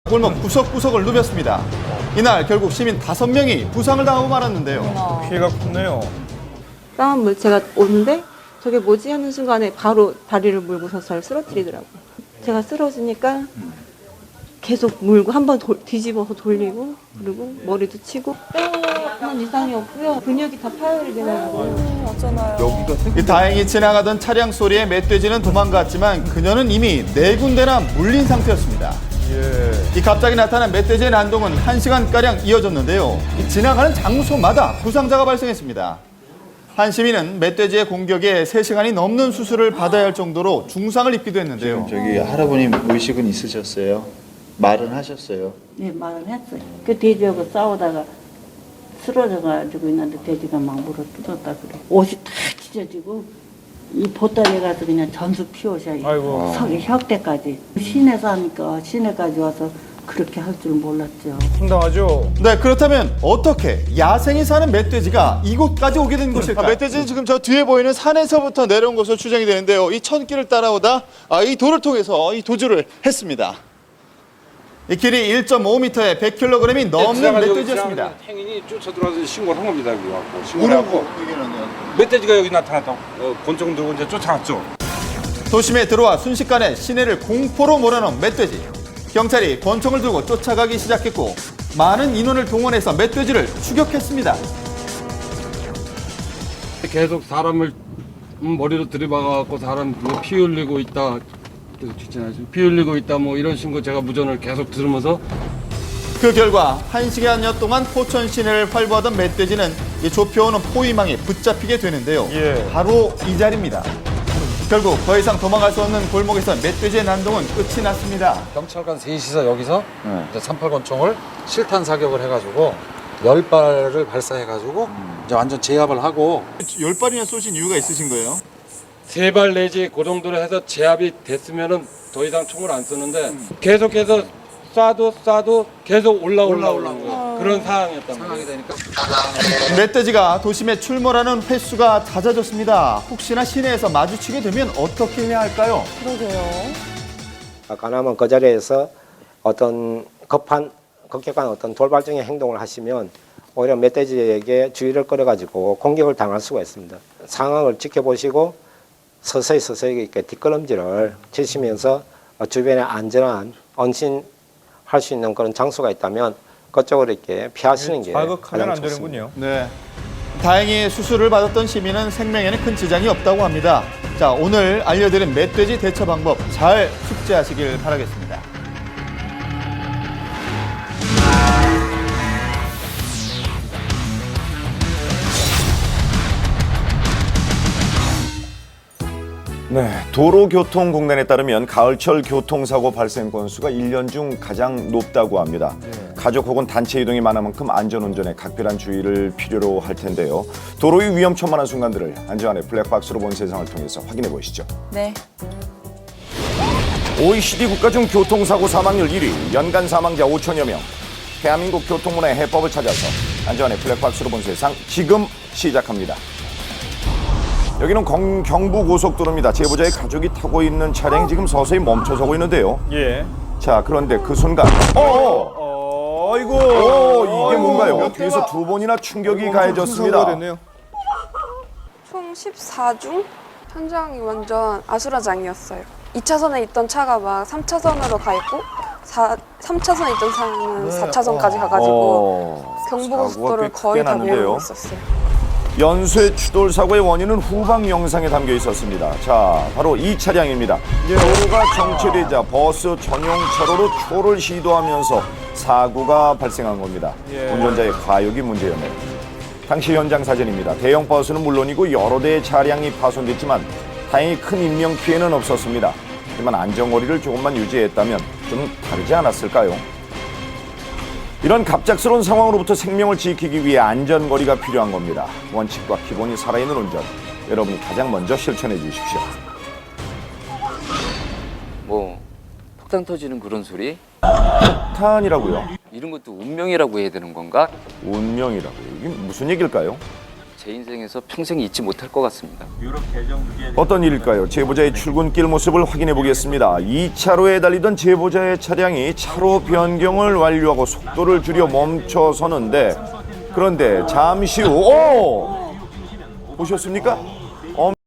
골목 구석구석을 누볐습니다. 이날 결국 시민 5명이 부상을 당하고 말았는데요. 피해가 컸네요. 싸움 물체가 오는데 저게 뭐지 하는 순간에 바로 다리를 물고서 저를 쓰러뜨리더라고요. 제가 쓰러지니까 계속 물고 한 번 뒤집어서 돌리고 그리고 머리도 치고 뼈는 이상이 없고요. 근육이 다 파열이 돼가지고. 다행히 지나가던 차량 소리에 멧돼지는 도망갔지만 그녀는 이미 4군데나 물린 상태였습니다. 이 갑자기 나타난 멧돼지의 난동은 1시간가량 이어졌는데요. 지나가는 장소마다 부상자가 발생했습니다. 한 시민은 멧돼지의 공격에 3시간이 넘는 수술을 받아야 할 정도로 중상을 입기도 했는데요. 저기 할아버님 의식은 있으셨어요? 말은 하셨어요? 네, 말을 했어요. 그 돼지하고 싸우다가 쓰러져가지고 있는데 돼지가 막 물어 뜯었다 그래. 옷이 다 찢어지고 이 보따리에 가서 그냥 전수 피우셔. 아이고. 석이 혁대까지. 시내서 하니까 시내까지 와서 그렇게 할 줄 몰랐죠. 황당하죠. 네, 그렇다면 어떻게 야생이 사는 멧돼지가 이곳까지 오게 된 것일까요? 멧돼지는 지금 저 뒤에 보이는 산에서부터 내려온 것으로 추정이 되는데요. 이 천길을 따라오다 이 돌을 통해서 이 도주를 했습니다. 이 길이 1.5m에 100kg이 넘는 멧돼지였습니다. 행인이 쫓아들어와서 신고를 한 겁니다. 그래갖고 신고를 하고 멧돼지가 여기 나타났다고 권총 들고 이제 쫓아왔죠. 도심에 들어와 순식간에 시내를 공포로 몰아넣은 멧돼지. 경찰이 권총을 들고 쫓아가기 시작했고 많은 인원을 동원해서 멧돼지를 추격했습니다. 계속 사람을 머리로 들이박아갖고 사람 피 흘리고 있다. 계속 뒷전하죠. 피 흘리고 있다 뭐 이런 신고 제가 무전을 계속 들으면서 그 결과 1시간여 동안 포천 시내를 활보하던 멧돼지는 이 좁혀오는 포위망에 붙잡히게 되는데요. 바로 이 자리입니다. 결국 더 이상 도망갈 수 없는 골목에서 멧돼지의 난동은 끝이 났습니다. 경찰관 셋이서 여기서 이제 38권총을 실탄 사격을 해가지고 10발을 발사해가지고 이제 완전 제압을 하고 10발이나 쏘신 이유가 있으신 거예요? 3발 내지 그 정도로 해서 제압이 됐으면은 더 이상 총을 안 쏘는데 계속해서 쏴도 계속 올라오는 거예요. 그런 상황이었단 말이에요. 되니까 멧돼지가 도심에 출몰하는 횟수가 잦아졌습니다. 혹시나 시내에서 마주치게 되면 어떻게 해야 할까요? 가능하면 그 자리에서 어떤 급격한 어떤 돌발적인 행동을 하시면 오히려 멧돼지에게 주의를 끌어가지고 공격을 당할 수가 있습니다. 상황을 지켜보시고 서서히 이렇게 뒷걸음질을 치시면서 주변에 안전한 언신할 수 있는 그런 장소가 있다면 그쪽으로 이렇게 피하시는 게 자극하면 가장 안 좋습니다. 되는군요. 네. 다행히 수술을 받았던 시민은 생명에는 큰 지장이 없다고 합니다. 자, 오늘 알려드린 멧돼지 대처 방법 잘 숙지하시길 바라겠습니다. 네, 도로교통공단에 따르면 가을철 교통사고 발생 건수가 1년 중 가장 높다고 합니다. 가족 혹은 단체 이동이 많은 만큼 안전운전에 각별한 주의를 필요로 할 텐데요. 도로 위 위험천만한 순간들을 안전의 블랙박스로 본 세상을 통해서 확인해 보시죠. 네. OECD 국가 중 교통사고 사망률 1위, 연간 사망자 5천여 명. 대한민국 교통문화의 해법을 찾아서 안전의 블랙박스로 본 세상 지금 시작합니다. 여기는 경부고속도로입니다. 제보자의 가족이 타고 있는 차량이 지금 서서히 멈춰서고 있는데요. 자, 그런데 그 순간 아이고. 이게 뭔가요? 뒤에서 2번이나 충격이 가해졌습니다. 총 14중? 현장이 완전 아수라장이었어요. 2차선에 있던 차가 막 3차선으로 가 있고 3차선에 있던 차는 4차선까지 가가지고 경부고속도로를 거의 다 밀고 있었어요. 연쇄 추돌 사고의 원인은 후방 영상에 담겨 있었습니다. 자, 바로 이 차량입니다. 도로가 정체되자 버스 전용 차로로 초를 시도하면서 사고가 발생한 겁니다. 운전자의 과욕이 문제였네요. 당시 현장 사진입니다. 대형 버스는 물론이고 여러 대의 차량이 파손됐지만 다행히 큰 인명 피해는 없었습니다. 하지만 안전거리를 조금만 유지했다면 좀 다르지 않았을까요? 이런 갑작스러운 상황으로부터 생명을 지키기 위해 안전거리가 필요한 겁니다. 원칙과 기본이 살아있는 운전, 여러분이 가장 먼저 실천해 주십시오. 뭐 폭탄 터지는 그런 소리? 폭탄이라고요? 이런 것도 운명이라고 해야 되는 건가? 운명이라고요? 이게 무슨 얘기일까요? 제 제 인생에서 평생 잊지 못할 것 같습니다. 어떤 일일까요? 제보자의 출근길 모습을 확인해 보겠습니다. 2차로에 달리던 제보자의 차량이 차로 변경을 완료하고 속도를 줄여 멈춰서는데 그런데 잠시 후 보셨습니까?